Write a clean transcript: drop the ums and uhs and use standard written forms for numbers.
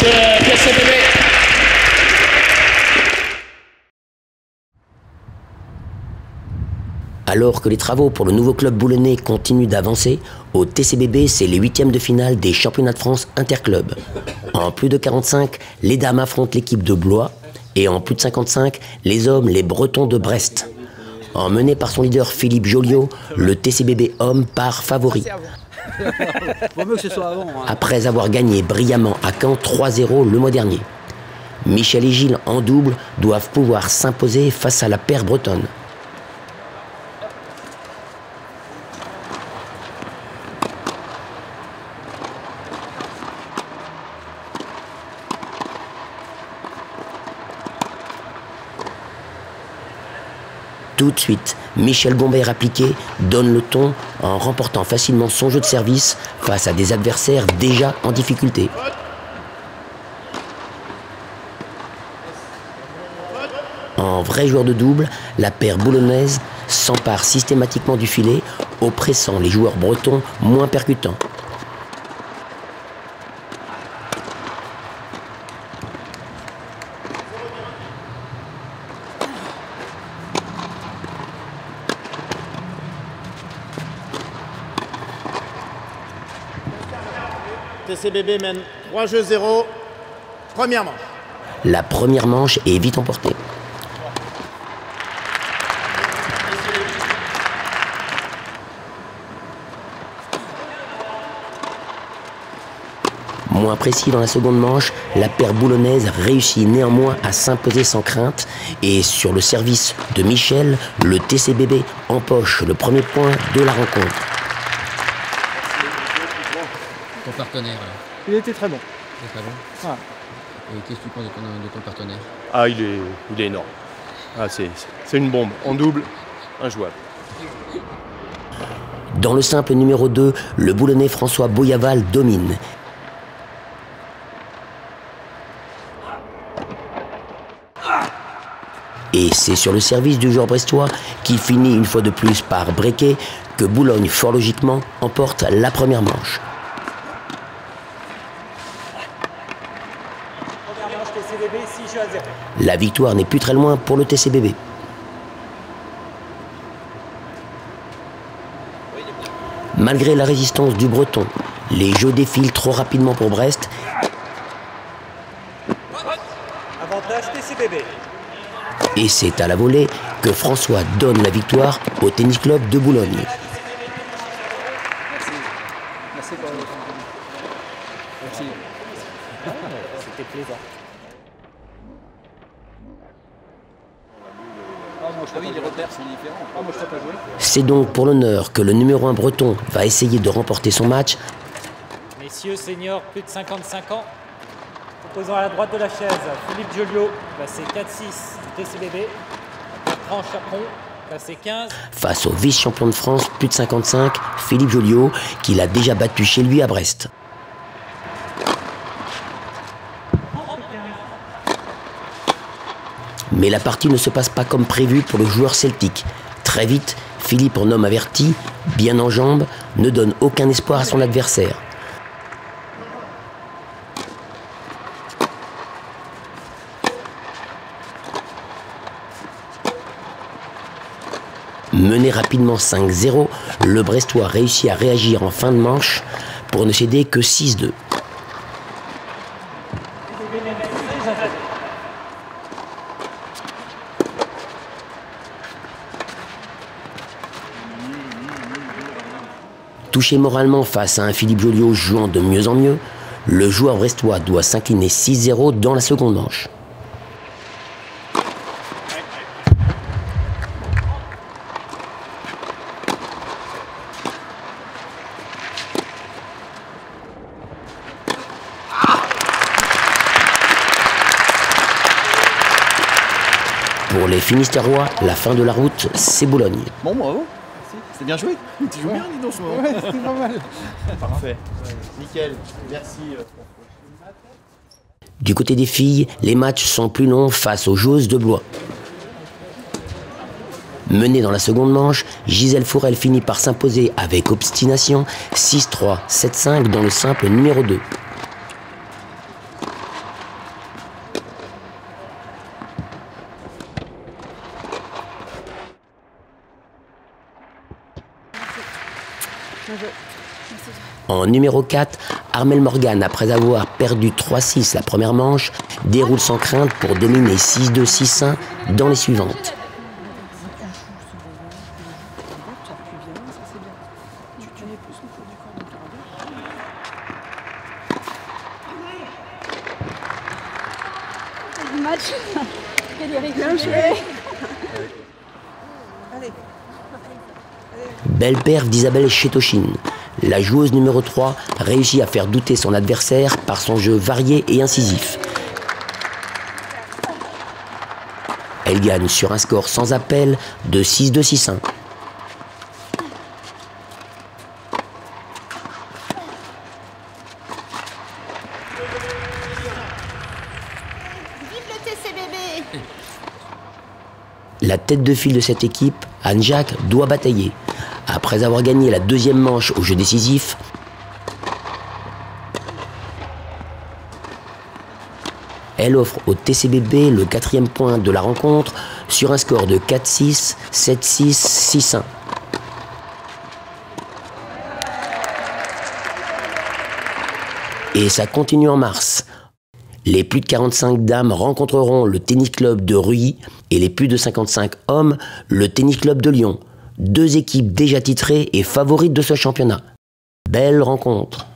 le TCBB. Alors que les travaux pour le nouveau club boulonnais continuent d'avancer, au TCBB, c'est les huitièmes de finale des championnats de France interclubs. En plus de 45, les dames affrontent l'équipe de Blois et en plus de 55, les hommes, les Bretons de Brest. Emmené par son leader Philippe Joliot, le TCBB homme part favori. Après avoir gagné brillamment à Caen 3-0 le mois dernier. Michel et Gilles en double doivent pouvoir s'imposer face à la paire bretonne. Tout de suite, Michel Gombert appliqué donne le ton en remportant facilement son jeu de service face à des adversaires déjà en difficulté. En vrai joueur de double, la paire boulonnaise s'empare systématiquement du filet, oppressant les joueurs bretons moins percutants. TCBB mène 3-0, première manche. La première manche est vite emportée. Moins précis dans la seconde manche, la paire boulonnaise réussit néanmoins à s'imposer sans crainte et sur le service de Michel, le TCBB empoche le premier point de la rencontre. Ton partenaire là. Il était très bon. Il est très bon. Ah. Et qu'est-ce que tu penses de ton partenaire? Ah, il est énorme. Ah, c'est une bombe. En double, injouable. Dans le simple numéro 2, le boulonnais François Boyaval domine. Et c'est sur le service du joueur brestois qui finit une fois de plus par breaker que Boulogne, fort logiquement, emporte la première manche. La victoire n'est plus très loin pour le TCBB. Malgré la résistance du Breton, les jeux défilent trop rapidement pour Brest. Avantage TCBB. Et c'est à la volée que François donne la victoire au Tennis Club de Boulogne. Merci pour le Merci. C'était plaisant. Ah oui, les repères sont différents. Ah, moi, je peux pas jouer. C'est donc pour l'honneur que le numéro 1 breton va essayer de remporter son match. Messieurs seniors, plus de 55 ans. Opposant à la droite de la chaise, Philippe Joliot, classé 4-6 du TCBB. Bertrand Chaperon, classé 15. Face au vice-champion de France, plus de 55, Philippe Joliot, qui l'a déjà battu chez lui à Brest. Mais la partie ne se passe pas comme prévu pour le joueur celtique. Très vite, Philippe, en homme averti, bien en jambes, ne donne aucun espoir à son adversaire. Mené rapidement 5-0, le Brestois réussit à réagir en fin de manche pour ne céder que 6-2. Touché moralement face à un Philippe Joliot jouant de mieux en mieux, le joueur brestois doit s'incliner 6-0 dans la seconde manche. Pour les Finistèrois, la fin de la route, c'est Boulogne. Bon, bravo. C'est bien joué. Tu joues bien, dis donc, ce moment. Ouais, c'était pas mal. Parfait. Nickel. Merci. Du côté des filles, les matchs sont plus longs face aux joueuses de Blois. Menée dans la seconde manche, Gisèle Fourel finit par s'imposer avec obstination 6-3, 7-5 dans le simple numéro 2. En numéro 4, Armel Morgan, après avoir perdu 3-6 la première manche, déroule sans crainte pour dominer 6-2, 6-1 dans les suivantes. Belle perf d'Isabelle Chetoshin. La joueuse numéro 3 réussit à faire douter son adversaire par son jeu varié et incisif. Elle gagne sur un score sans appel de 6-2, 6-1. Vive le TCBB! La tête de file de cette équipe, Anne-Jacques, doit batailler. Après avoir gagné la deuxième manche au jeu décisif, elle offre au TCBB le 4e point de la rencontre sur un score de 4-6, 7-6, 6-1. Et ça continue en mars. Les plus de 45 dames rencontreront le Tennis Club de Ruilly et les plus de 55 hommes, le Tennis Club de Lyon. Deux équipes déjà titrées et favorites de ce championnat. Belle rencontre.